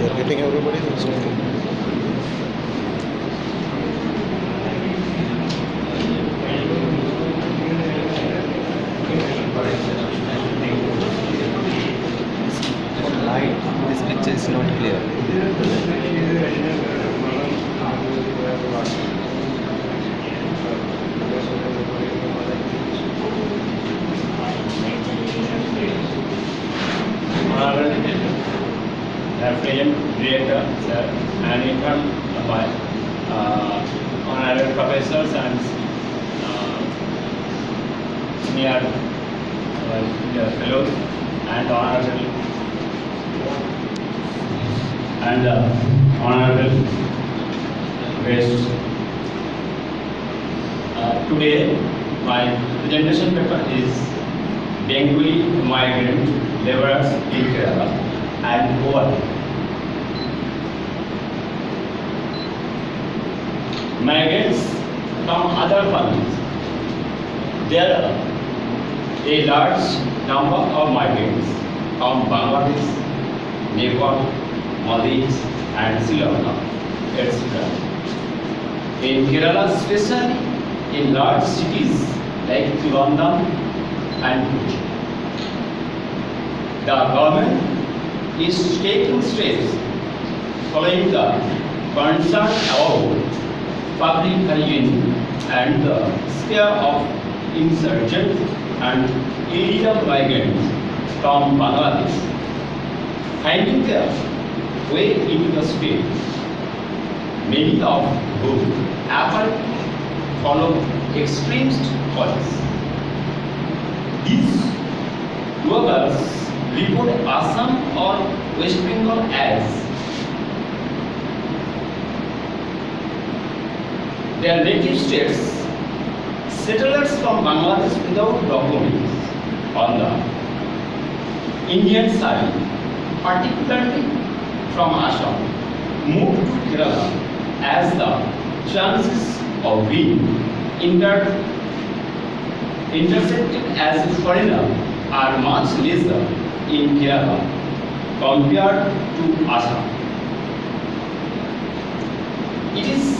They're hitting everybody. That's okay. Light, this picture is not clear. Film director, sir, and in front by honorary professors and senior fellows and honorable guests. Today, my presentation paper is Bengali migrant laborers in Kerala and over. Migrants from other countries. There are a large number of migrants from Bangladesh, Nepal, Maldives and Sri Lanka, etc. In Kerala, especially in large cities like London and Kochi, the government is taking steps following the concern about public hygiene and the scare of insurgents and illegal migrants from Bangladesh finding their way into the state. Many of whom apparently follow extremist policies. These workers report Assam or West Bengal as their native states, settlers from Bangladesh without documents on the Indian side, particularly from Assam, moved to Kerala as the chances of being intercepted as a foreigner are much lesser in Kerala compared to Assam. It is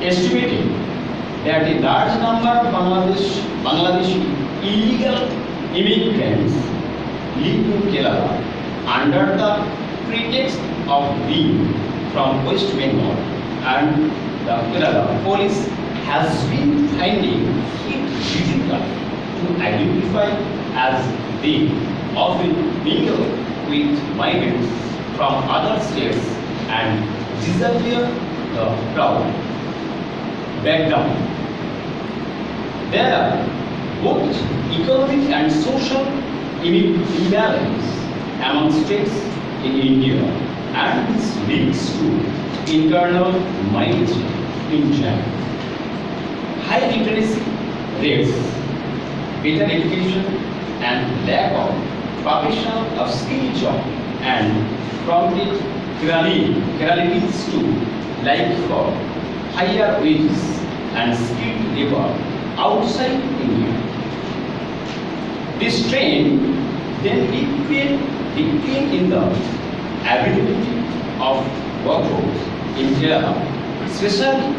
estimated that a large number of Bangladeshi illegal immigrants live in Kerala under the pretext of being from West Bengal, and the Kerala police has been finding it difficult to identify as they often mingle with migrants from other states and disappear the crowd. Background. There are both economic and social imbalance among states in India, and this leads to internal migration in China. High literacy rates, better education, and lack of professional or skilled job and prompted Keralites to like for higher wages and skilled labor outside India. This trend then declined in the availability of workforce in Kerala, especially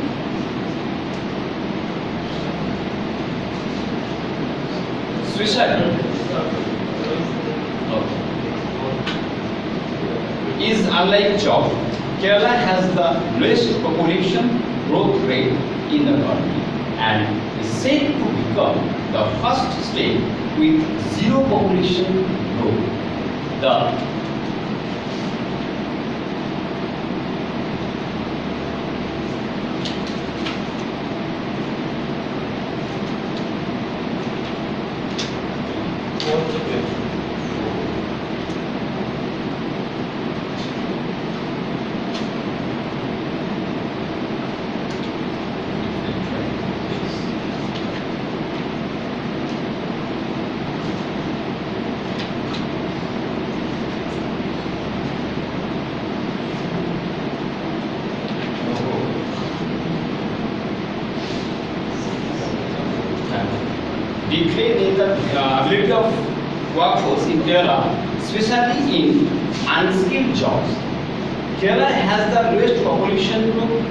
is unlike job. Kerala has the lowest population growth rate in the country and is said to become the first state with zero population growth. The decline in the ability of workforce in Kerala, especially in unskilled jobs, Kerala has the lowest population growth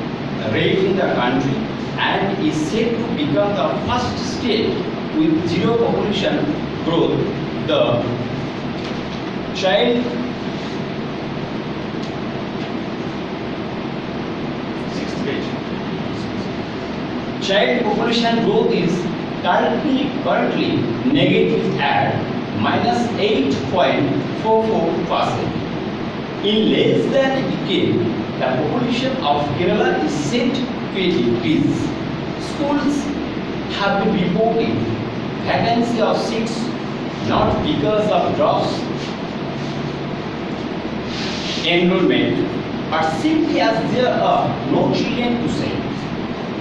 rate in the country and is said to become the first state with zero population growth. The child child population growth is currently negative at -8.44%. In less than a decade, the population of Kerala is set to increase. Schools have been reporting vacancy of seats not because of drops enrollment, but simply as there are no children to send.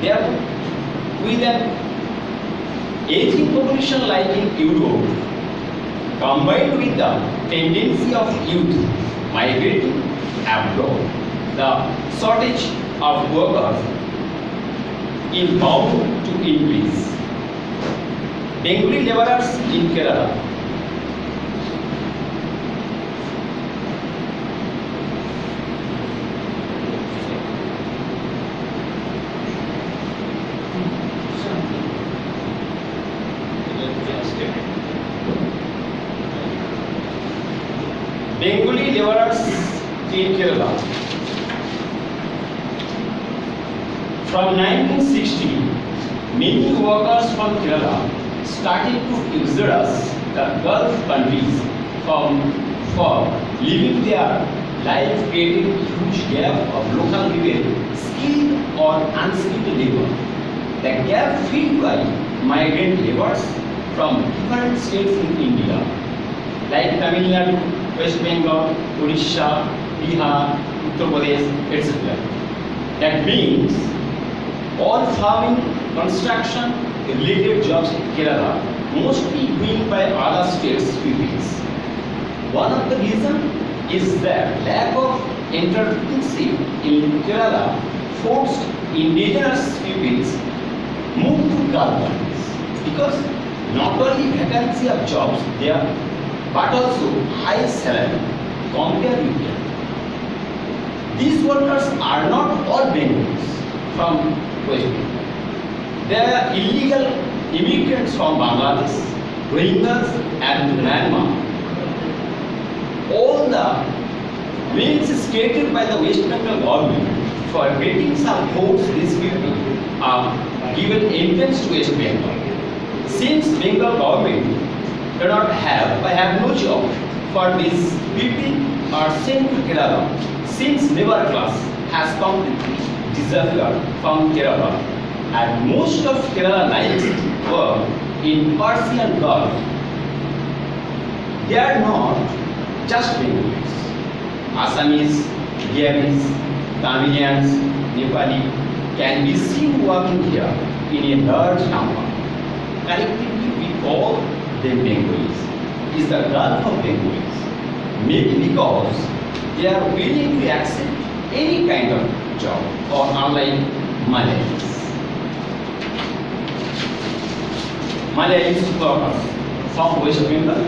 Therefore, with an aging population like in Europe, combined with the tendency of youth migrating abroad, the shortage of workers is bound to increase. Bengali laborers in Kerala Bengali laborers in Kerala. From 1960, many workers from Kerala started to exodus the Gulf countries for living their life, creating a huge gap of local people, skilled or unskilled labor. The gap filled by migrant laborers from different states in India, like Tamil Nadu, West Bengal, Odisha, Bihar, Uttar Pradesh, etc. That means all farming, construction, related jobs in Kerala mostly being by other states peoples. One of the reasons is that lack of entrepreneurship in Kerala forced indigenous peoples move to Gulf countries because not only vacancy of jobs there but also high salary compared with them. These workers are not all Bengalis from West Bengal. They are illegal immigrants from Bangladesh, Rohingyas and Myanmar. All the means created by the West Bengal government for getting some votes, these people are given entrance to West Bengal. Since Bengal government do not have no job for these people are sent to Kerala, since labor class has completely disappeared from Kerala and most of Kerala lives were in Persian Gulf. They are not just Bengalis. Assamese, Biharis, Tamilians, Nepali can be seen working here in a large number. Collectively we call them Bengalis. Is the Gulf of Bengalis. Maybe because they are willing to accept any kind of job or unlike Malayalis. Malayalis workers from West Bengal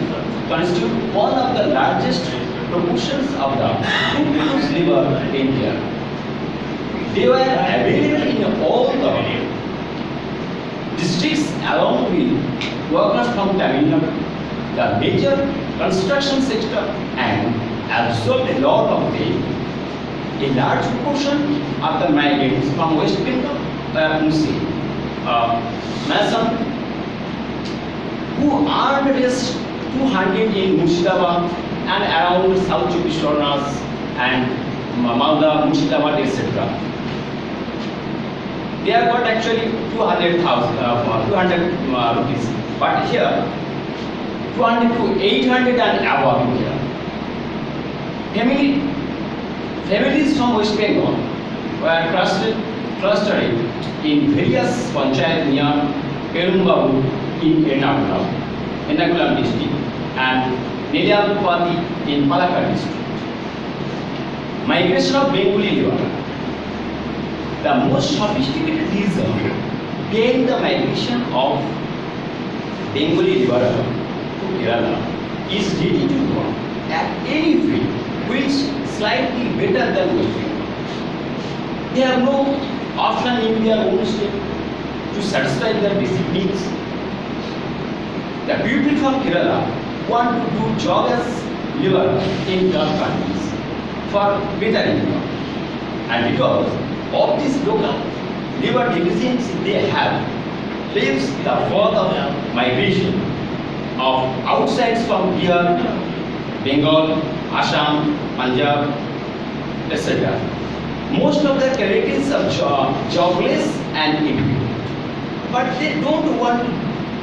constitute one of the largest proportions of the inclusive labor in India. They were available in all the districts along with workers from Tamil Nadu, the major construction sector, and absorbed a lot of them. A large proportion of the migrants from West Bengal were Muslim, Mason, who earned just 200 in Murshidabad and around South Chowbish Parganas and Malda, Murshidabad, etc. They have got actually 200 rupees, but here 200 to 800 and above in here. Families from West Bengal were clustered in various panchayat near Perumbabu in Ernakulam district and Nediapati in Palakkad district. Migration of Bengali labor. The most sophisticated reason behind the migration of Bengali labor to Kerala is ready to work at any field which slightly better than West Bengal. They have no option in their own state to satisfy their basic needs. The people from Kerala want to do job as labor in Gulf countries for better income. And because of this local labor deficiency they have, leaves the path of migration of outsides from Bihar, Bengal, Assam, Punjab, etc. Most of the relatives are jobless and illiterate, but they don't want to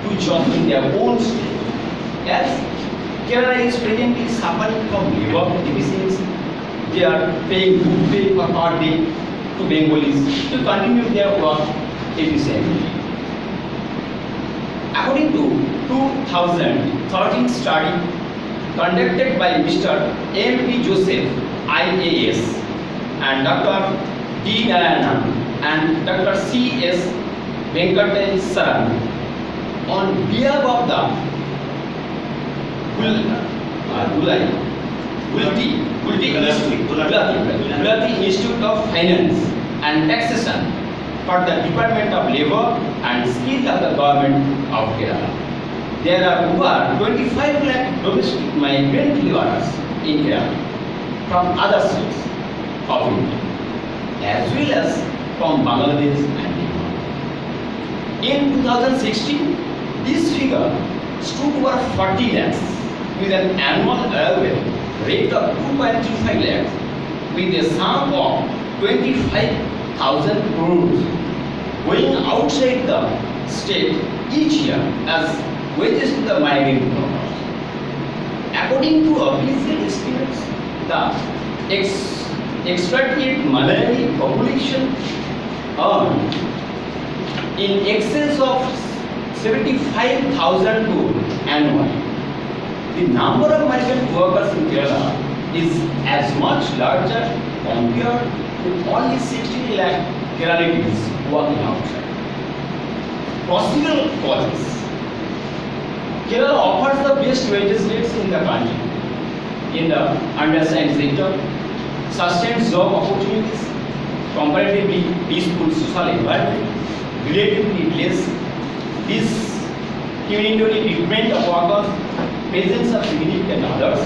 do job in their own state. As Kerala is presently suffering from labor deficiency, they are paying good pay per day to Bengalis to continue their work efficiently. According to 2013 study conducted by Mr. M.P. Joseph, IAS, and Dr. D. Narayana and Dr. C.S. Venkatesaran on behalf of the Gulati Institute of Finance and Taxation for the Department of Labor and Skill of the Government of Kerala. There are over 25 lakh domestic migrant laborers in Kerala from other states of India, as well as from Bangladesh and Nepal. In 2016, this figure stood over 40 lakhs with an annual rate of 2.35 lakhs with a sum of 25,000 crores going outside the state each year as wages to the migrant workers. According to official estimates, the expatriate Malayali population earn in excess of 75,000 crores annually. The number of migrant workers in Kerala is as much larger compared to only 60 lakh Keralites working outside. Possible causes. Kerala offers the best wages rates in the country in the underserved sector, sustains job opportunities, comparatively peaceful social environment, relatively less discriminatory treatment of workers, presence of significant others,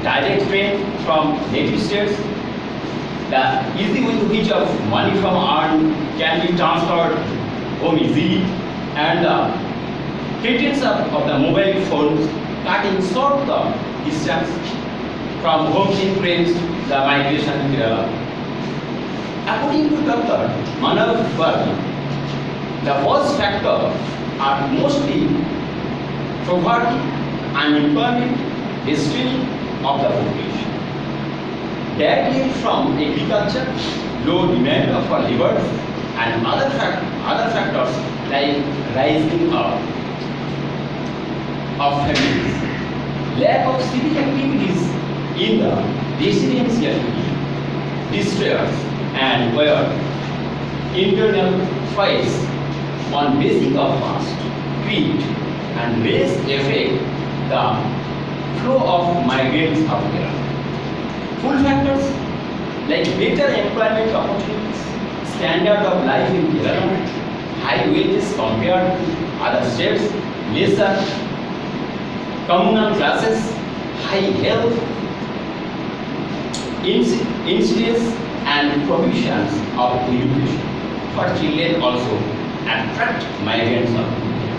direct train from native states, the easy with which of money from earned can be transferred home easily, and the pretense of the mobile phones cutting short the distance from home increased the migration in Kerala. According to Dr. Manav Varma, the worst factors are mostly poverty, unemployment, history of the population. Directly from agriculture, low demand for labor, and other factors like rising up of families, lack of civic activities in the residential districts, and where internal fights on basic of caste, creed, and race affect the flow of migrants of Kerala. Full factors like better employment opportunities, standard of life in Kerala, high wages compared to other states, lesser communal classes, high health, incidence and provisions of education for children also attract migrants of India,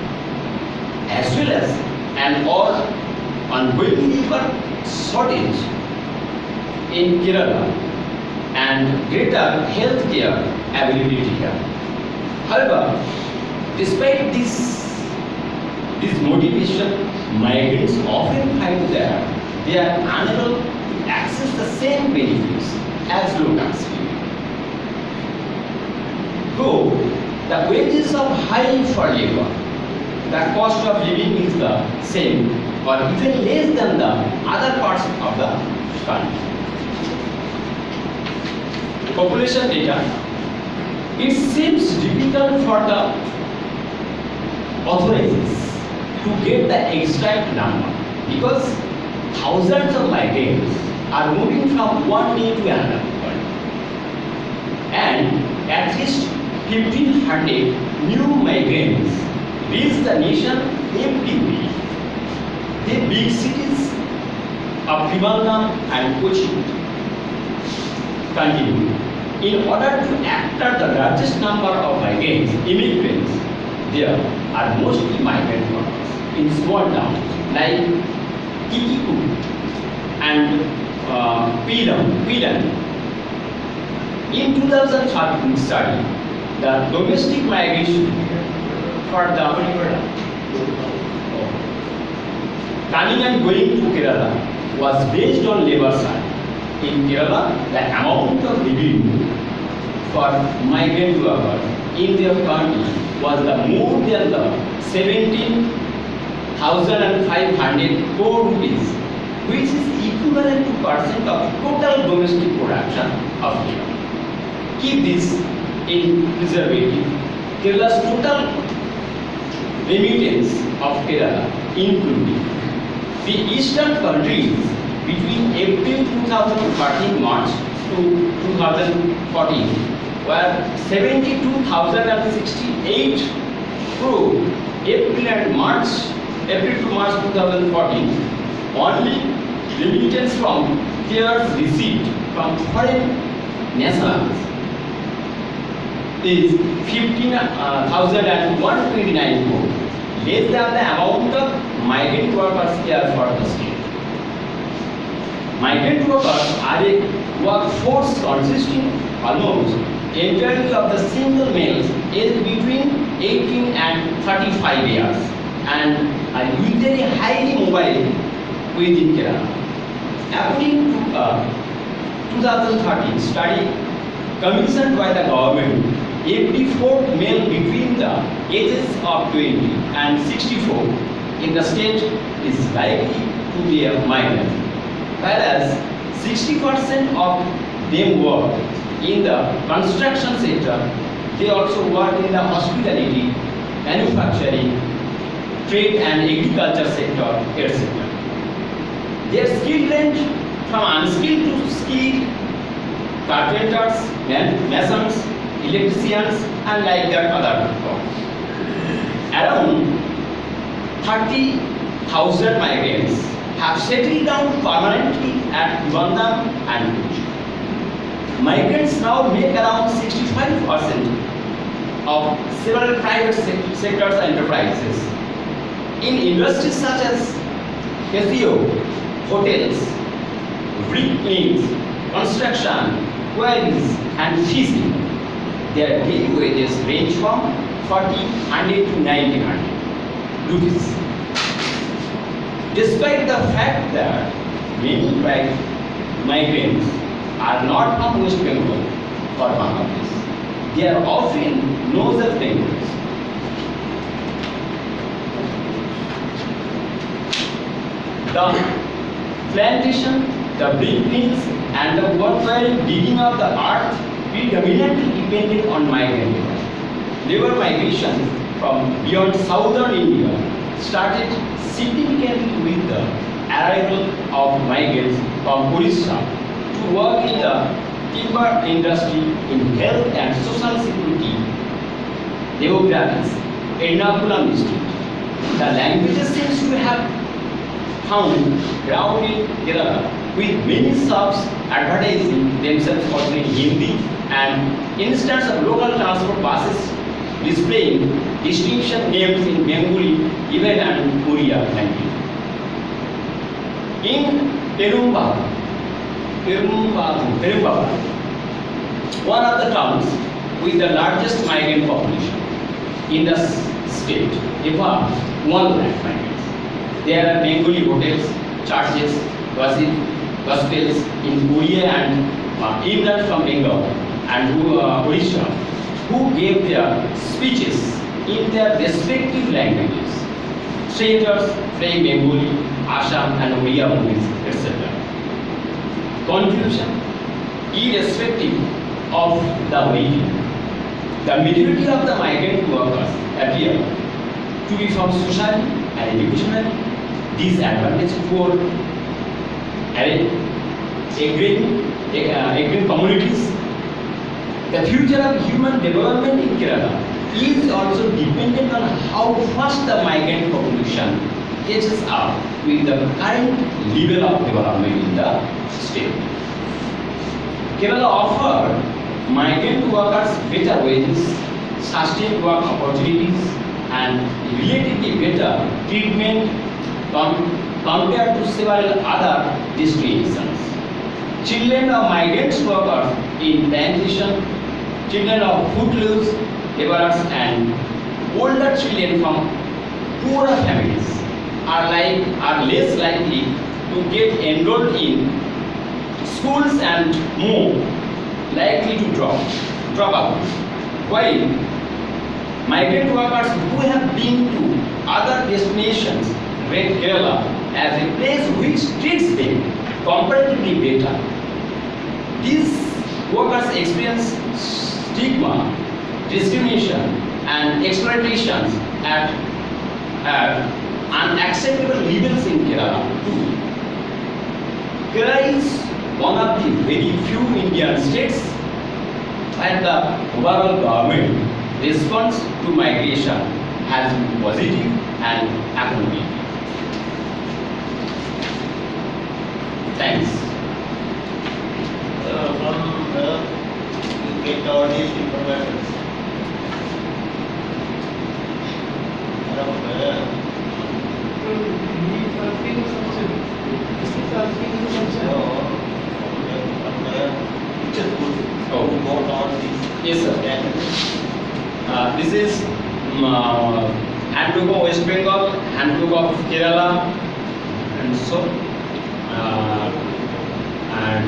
as well as an ongoing labor shortage in Kerala and greater healthcare availability here. However, despite this motivation, migrants often find that they are unable to access the same benefits as locals. Though the wages are high for labor, the cost of living is the same or even less than the other parts of the country. Population data. It seems difficult for the authorities to get the exact number because thousands of migrants are moving from one day to another country. And at least 1,500 new migrants reach the nation every week. The big cities of Trivandrum and Kochi continue. In order to attract the largest number of immigrants, there are mostly migrant workers in small towns like Kikiku and Pilan. In 2013 study, the domestic migration for the coming and going to Kerala was based on labor side. In Kerala, the amount of revenue for migrant workers in their country was more than the 17,500 crore rupees, which is equivalent to percent of total domestic production of Kerala. Keep this in preservative. Kerala's total remittance of Kerala, including the eastern countries between April 2013 March to 2014, were 72,068 crore. April to March 2014, only remittance from their receipt from foreign nationals is 15,129 crore, less than the amount of migrant workers here for the state. Migrant workers are a workforce consisting almost entirely of the single males aged between 18 and 35 years and are usually highly mobile within Kerala. According to a 2013 study commissioned by the government, every fourth male between the ages of 20 and 64 in the state is likely to be a migrant, whereas 60% of them work in the construction sector. They also work in the hospitality, manufacturing, trade and agriculture sector, etc. Their skill range from unskilled to skilled: carpenters, masons, electricians, and like that other jobs. Around 30,000 migrants have settled down permanently at Trivandrum and Kochi. Migrants now make around 65% of several private sectors enterprises. In industries such as SEO, hotels, brick kilns, construction, quarries, and fishing, their daily wages range from 1,400 to 1,900 rupees. Despite the fact that many migrants are not from West Bengal or Bangladesh, they are often known as Bengalis. The plantation, the brick mills, and the worthwhile digging of the earth predominantly depended on migrant labor. Labor migration from beyond southern India started significantly with the arrival of migrants from Orissa to work in the timber industry, in health and social security. Demographics, Ernakulam district. The languages seems to have found ground in Kerala, with many shops advertising themselves also in Hindi and instances of local transport buses displaying distinction names in Bengali, even and Korea language. In Perumbavoor, one of the towns with the largest migrant population in the state, above 1 lakh migrants. There are Bengali hotels, churches, gospels in Korea and immigrants from Bengal and Orissa, who gave their speeches in their respective languages. Strangers playing Bengali, Assam and Oriya movies, etc. Conclusion: irrespective of the origin, the majority of the migrant workers appear to be from socially and educationally disadvantaged poor agrarian communities. The future of human development in Kerala is also dependent on how fast the migrant population catches up with the current level of development in the state. Kerala offered migrant workers better wages, sustained work opportunities, and relatively better treatment compared to several other destinations. Children of migrant workers in plantation, children of footloose laborers, and older children from poorer families are less likely to get enrolled in schools and more likely to drop out. While migrant workers who have been to other destinations rate Kerala as a place which treats them comparatively better. These workers experience stigma, discrimination, and exploitation at unacceptable levels in Kerala too. Kerala is one of the very few Indian states where the overall government response to migration has been positive and accommodating. Thanks. From you get all these information. Oh. Yes, sir. This is handbook of West Bengal, handbook of Kerala, and so and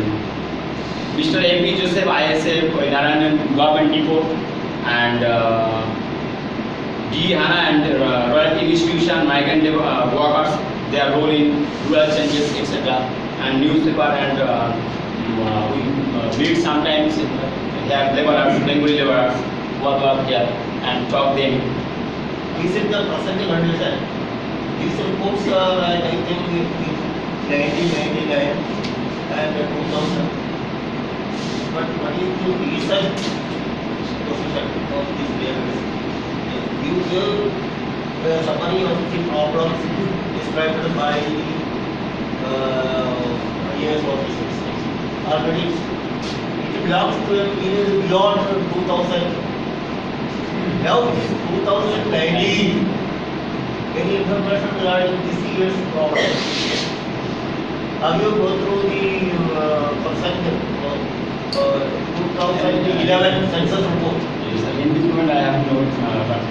Mr. M.P. Joseph ISF Narayanan Government Depot, and D. Hana and Royalty Institution, migrant workers, their role in rural changes, etc. And newspaper, and we read sometimes here laborers, Bengali laborers, work here and talk them. Is it the present condition? These reports are, I think, in 1999 and 2000. But what is the recent position of these behaviors? You give the summary of the problems described by the IAS officers. Already, it belongs to a period beyond 2000. Now it is 2019. Any information regarding this year's problem? Have you go through the percent 2011 census report? Yes, in this moment I have no, but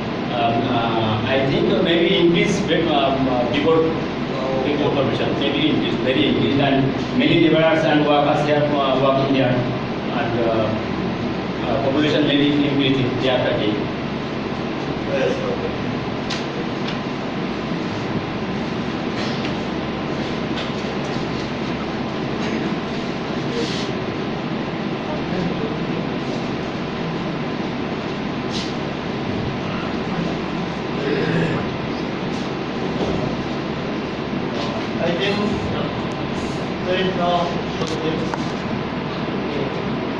I think maybe increase before population, maybe increase, very increase, and many laborers and workers here working here, and population may be increasing day after day. Yes, okay. I think there is no